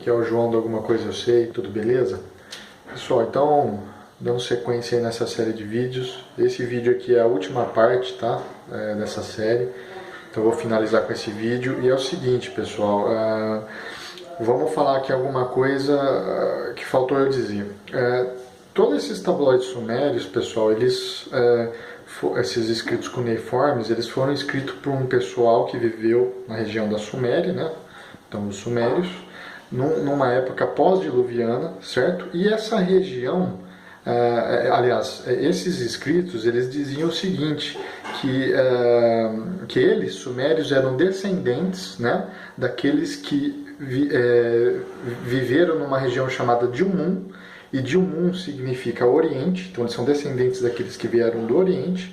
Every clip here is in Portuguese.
Aqui é o João do Alguma Coisa Eu Sei, tudo beleza? Pessoal, então, dando sequência aí nessa série de vídeos. Esse vídeo aqui é a última parte, tá? Dessa série. Então eu vou finalizar com esse vídeo. E é o seguinte, pessoal, vamos falar aqui alguma coisa que faltou eu dizer. Todos esses tabloides sumérios, pessoal, esses escritos cuneiformes, eles foram escritos por um pessoal que viveu na região da Suméria, né? Então, os sumérios, numa época pós-diluviana, certo? E essa região, esses escritos, eles diziam o seguinte, que eles, sumérios, eram descendentes, né, daqueles que viveram numa região chamada Dilmun, e Dilmun significa Oriente, então eles são descendentes daqueles que vieram do Oriente,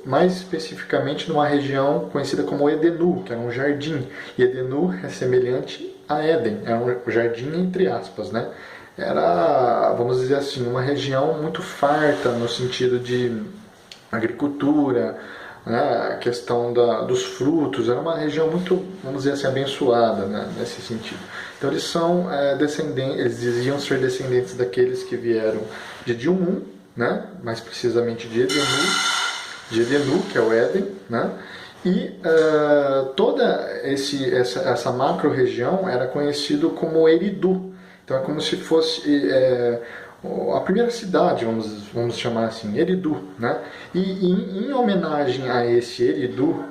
mais especificamente numa região conhecida como Edenu, que era um jardim. E Edenu é semelhante a Éden, é um jardim entre aspas, né? Era, vamos dizer assim, uma região muito farta no sentido de agricultura, né? A questão dos frutos, era uma região muito, vamos dizer assim, abençoada, né? Nesse sentido. Então eles são descendentes, eles diziam ser descendentes daqueles que vieram de Dilmun, né? Mais precisamente de Edenu, que é o Éden, né? E toda essa macro-região era conhecido como Eridu. Então é como se fosse a primeira cidade, vamos chamar assim, Eridu, né? E em homenagem a esse Eridu,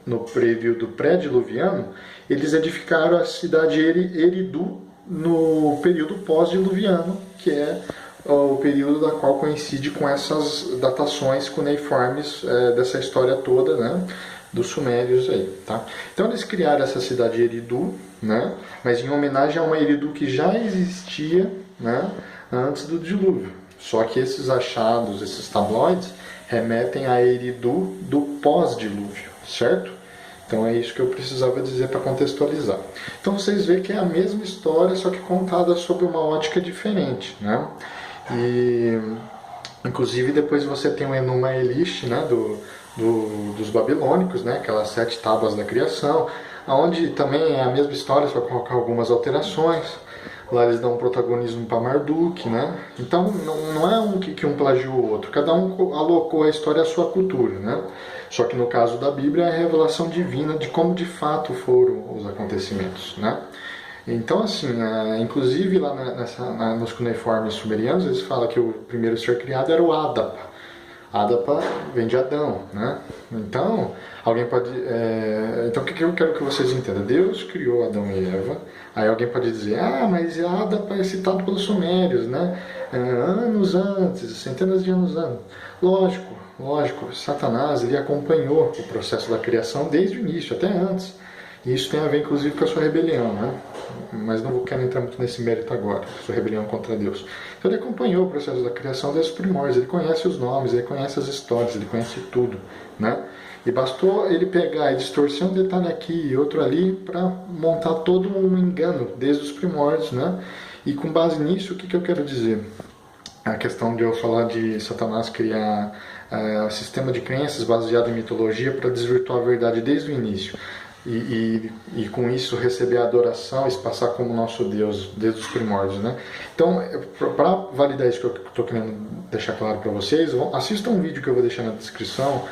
no período pré-diluviano, eles edificaram a cidade Eridu no período pós-diluviano, que é o período da qual coincide com essas datações cuneiformes dessa história toda, né, dos sumérios aí, tá? Então eles criaram essa cidade Eridu, né, mas em homenagem a uma Eridu que já existia, né, antes do dilúvio. Só que esses achados, esses tabloides, remetem a Eridu do pós-dilúvio, certo? Então é isso que eu precisava dizer para contextualizar. Então vocês veem que é a mesma história, só que contada sob uma ótica diferente, né? E inclusive depois você tem o Enuma Elish, né, dos babilônicos, né, aquelas 7 tábuas da criação, onde também é a mesma história, só colocar algumas alterações. Lá eles dão protagonismo para Marduk, né? Então não é um que um plagiou o outro, cada um alocou a história à sua cultura, né? Só que no caso da Bíblia é a revelação divina de como de fato foram os acontecimentos, né? Então, assim, inclusive lá nos cuneiformes sumerianos, eles falam que o primeiro ser criado era o Adapa. Adapa vem de Adão, né? Então, alguém pode... então, o que eu quero que vocês entendam? Deus criou Adão e Eva. Aí alguém pode dizer, mas Adapa é citado pelos sumérios, né? Anos antes, centenas de anos antes. Lógico, Satanás ele acompanhou o processo da criação desde o início, até antes. E isso tem a ver, inclusive, com a sua rebelião, né? Mas não quero entrar muito nesse mérito agora, sua rebelião contra Deus. Então ele acompanhou o processo da criação desde os primórdios, ele conhece os nomes, ele conhece as histórias, ele conhece tudo, né? E bastou ele pegar e distorcer um detalhe aqui e outro ali para montar todo um engano desde os primórdios, né? E com base nisso, o que eu quero dizer? A questão de eu falar de Satanás criar sistema de crenças baseado em mitologia para desvirtuar a verdade desde o início. E com isso receber a adoração e se passar como nosso Deus desde os primórdios, né? Então, para validar isso que eu estou querendo deixar claro para vocês, assistam um vídeo que eu vou deixar na descrição.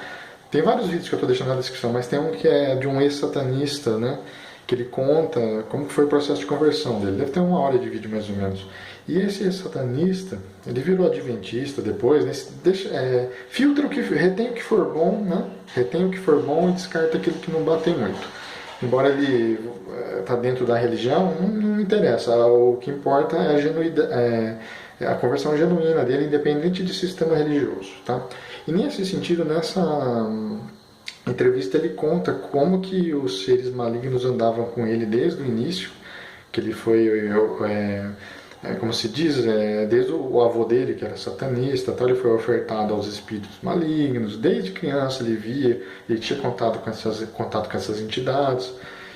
Tem vários vídeos que eu estou deixando na descrição, mas tem um que é de um ex-satanista, né? Que ele conta como foi o processo de conversão dele. Deve ter 1 hora de vídeo mais ou menos. E esse satanista, ele virou adventista depois, né? Filtra retém o que for bom, né? Retém o que for bom e descarta aquilo que não bate muito. Embora ele está dentro da religião, não interessa. O que importa é a conversão genuína dele, independente de sistema religioso, tá? E nesse sentido, nessa entrevista ele conta como que os seres malignos andavam com ele desde o início, que ele foi, como se diz, desde o avô dele, que era satanista, tal, ele foi ofertado aos espíritos malignos, desde criança ele tinha contato com essas entidades,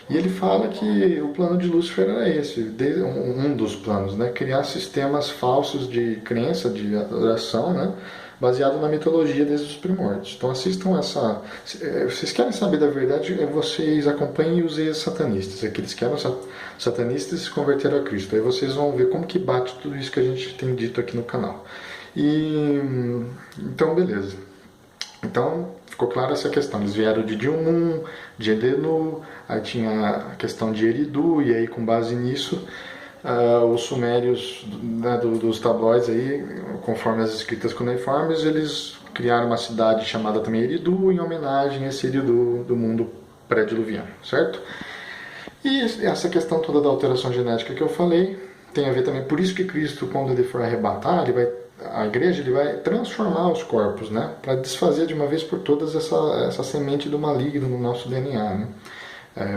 e ele fala que o plano de Lúcifer era esse, um dos planos, né, criar sistemas falsos de crença, de adoração, né, baseado na mitologia desde os primórdios. Então assistam essa... Vocês querem saber da verdade, vocês acompanhem os ex-satanistas, aqueles que eram satanistas e se converteram a Cristo. Aí vocês vão ver como que bate tudo isso que a gente tem dito aqui no canal. Então, beleza. Então, ficou clara essa questão. Eles vieram de Dilmun, de Edenu, aí tinha a questão de Eridu, e aí com base nisso, os sumérios, né, dos tabloides, aí, conforme as escritas cuneiformes, eles criaram uma cidade chamada também Eridu, em homenagem a esse Eridu do mundo pré-diluviano, certo? E essa questão toda da alteração genética que eu falei, tem a ver também, por isso que Cristo, quando ele for arrebatar, a igreja ele vai transformar os corpos, né, para desfazer de uma vez por todas essa semente do maligno no nosso DNA, né,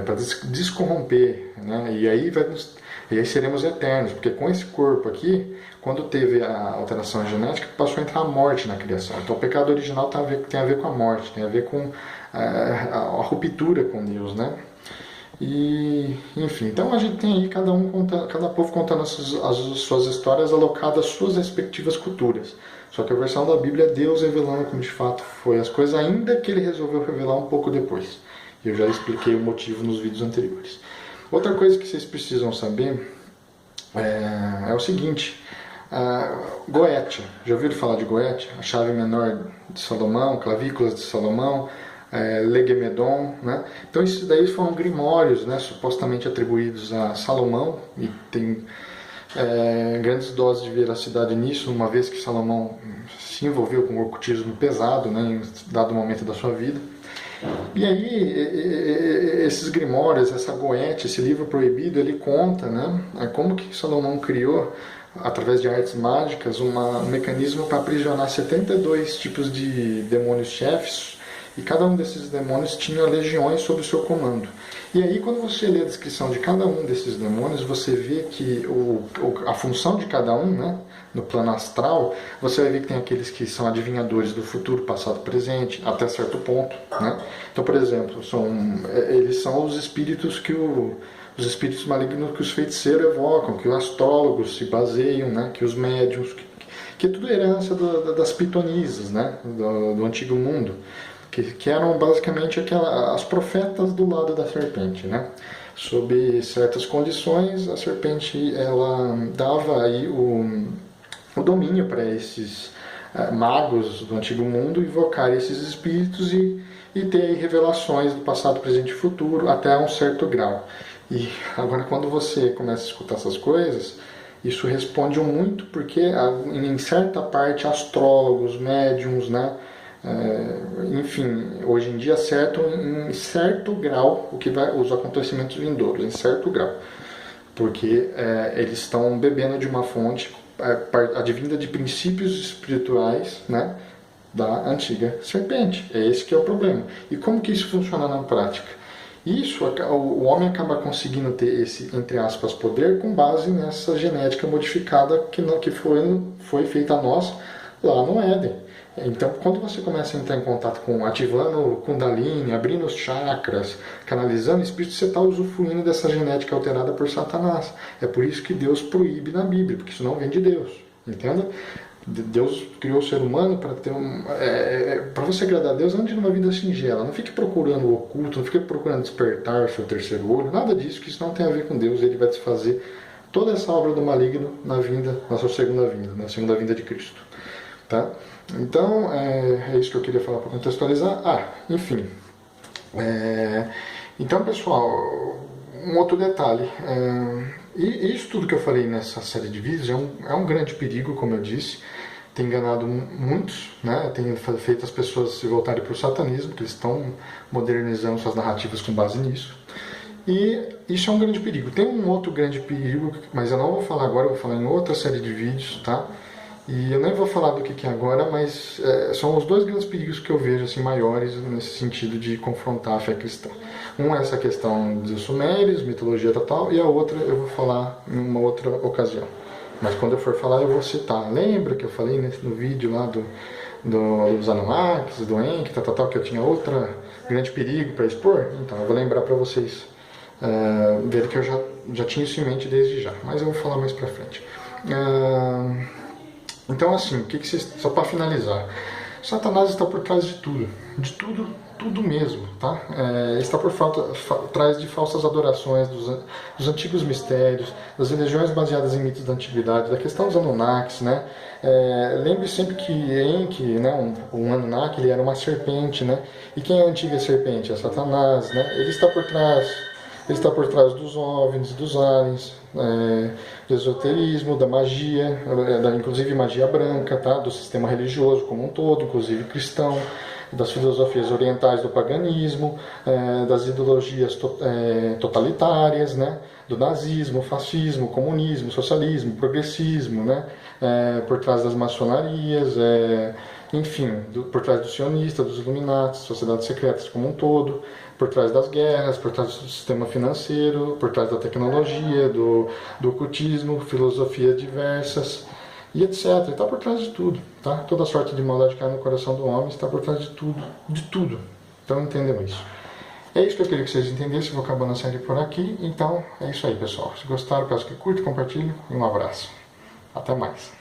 para descorromper, né, e aí seremos eternos, porque com esse corpo aqui, quando teve a alteração genética, passou a entrar a morte na criação. Então o pecado original tem a ver com a morte, tem a ver com a ruptura com Deus, né. E, enfim, então a gente tem aí cada povo contando as suas histórias alocadas às suas respectivas culturas. Só que a versão da Bíblia é Deus revelando como de fato foi as coisas, ainda que ele resolveu revelar um pouco depois. Eu já expliquei o motivo nos vídeos anteriores. Outra coisa que vocês precisam saber é o seguinte: Goetia, já ouviram falar de Goetia? A chave menor de Salomão, clavículas de Salomão, Legemedon, né? Então isso daí foram grimórios, né, supostamente atribuídos a Salomão, e tem grandes doses de veracidade nisso, uma vez que Salomão se envolveu com o ocultismo pesado, né, em dado momento da sua vida. E aí esses grimórios, essa Goetia, esse livro proibido, ele conta, né, como que Salomão criou, através de artes mágicas, um mecanismo para aprisionar 72 tipos de demônios chefes, e cada um desses demônios tinha legiões sob o seu comando. E aí, quando você lê a descrição de cada um desses demônios, você vê que a função de cada um, né, no plano astral, você vai ver que tem aqueles que são adivinhadores do futuro, passado, presente, até certo ponto, né? Então, por exemplo, eles são os espíritos os espíritos malignos que os feiticeiros evocam, que os astrólogos se baseiam, né, que os médiuns, que é tudo herança das pitonisas, né, do antigo mundo. Que eram basicamente as profetas do lado da serpente, né? Sob certas condições, a serpente ela dava aí o domínio para esses magos do antigo mundo invocar esses espíritos e ter aí revelações do passado, presente e futuro até um certo grau. E agora, quando você começa a escutar essas coisas, isso responde muito porque em certa parte astrólogos, médiums, né, enfim, hoje em dia acertam em certo grau os acontecimentos vindouros, em certo grau, porque eles estão bebendo de uma fonte advinda de princípios espirituais, né, da antiga serpente. É esse que é o problema. E como que isso funciona na prática? O homem acaba conseguindo ter esse, entre aspas, poder com base nessa genética modificada que foi feita a nós lá no Éden. Então, quando você começa a entrar em contato ativando o Kundalini, abrindo os chakras, canalizando o espírito, você está usufruindo dessa genética alterada por Satanás. É por isso que Deus proíbe na Bíblia, porque isso não vem de Deus. Entenda? Deus criou o ser humano para ter para você agradar a Deus, ande numa vida singela. Não fique procurando o oculto, não fique procurando despertar o seu terceiro olho, nada disso, que isso não tem a ver com Deus. Ele vai desfazer toda essa obra do maligno na sua segunda vinda, na segunda vinda de Cristo. Tá? Então, é isso que eu queria falar para contextualizar. Enfim. Então, pessoal, um outro detalhe. E isso tudo que eu falei nessa série de vídeos é um grande perigo, como eu disse. Tem enganado muitos, né? Tem feito as pessoas se voltarem para o satanismo, que eles estão modernizando suas narrativas com base nisso. E isso é um grande perigo. Tem um outro grande perigo, mas eu não vou falar agora, eu vou falar em outra série de vídeos, tá? E eu nem vou falar do que é agora, mas são os dois grandes perigos que eu vejo assim, maiores nesse sentido de confrontar a fé cristã. Um é essa questão dos sumérios, mitologia tal, e a outra eu vou falar em uma outra ocasião. Mas quando eu for falar eu vou citar. Lembra que eu falei no vídeo lá dos Anunnakis, do Enki, que eu tinha outro grande perigo para expor? Então eu vou lembrar para vocês verem que eu já tinha isso em mente desde já. Mas eu vou falar mais pra frente. Então, assim, só para finalizar, Satanás está por trás de tudo, tudo mesmo, tá? Está trás de falsas adorações, dos antigos mistérios, das religiões baseadas em mitos da antiguidade, da questão dos Anunnakis, né? Lembre sempre que Enki, né, um Anunnaki, ele era uma serpente, né? E quem é a antiga serpente? É Satanás, né? Ele está por trás dos OVNIs, dos aliens, do esoterismo, da magia, inclusive magia branca, tá? Do sistema religioso como um todo, inclusive cristão, das filosofias orientais do paganismo, das ideologias totalitárias, né? Do nazismo, fascismo, comunismo, socialismo, progressismo, né? Por trás das maçonarias, enfim, por trás dos sionistas, dos Illuminati, sociedades secretas como um todo, por trás das guerras, por trás do sistema financeiro, por trás da tecnologia, do ocultismo, filosofias diversas e etc. Está por trás de tudo, tá? Toda sorte de maldade cai no coração do homem, está por trás de tudo, de tudo. Então entendam isso. É isso que eu queria que vocês entendessem, vou acabando a série por aqui. Então é isso aí, pessoal. Se gostaram, peço que curta, compartilhe e um abraço. Até mais.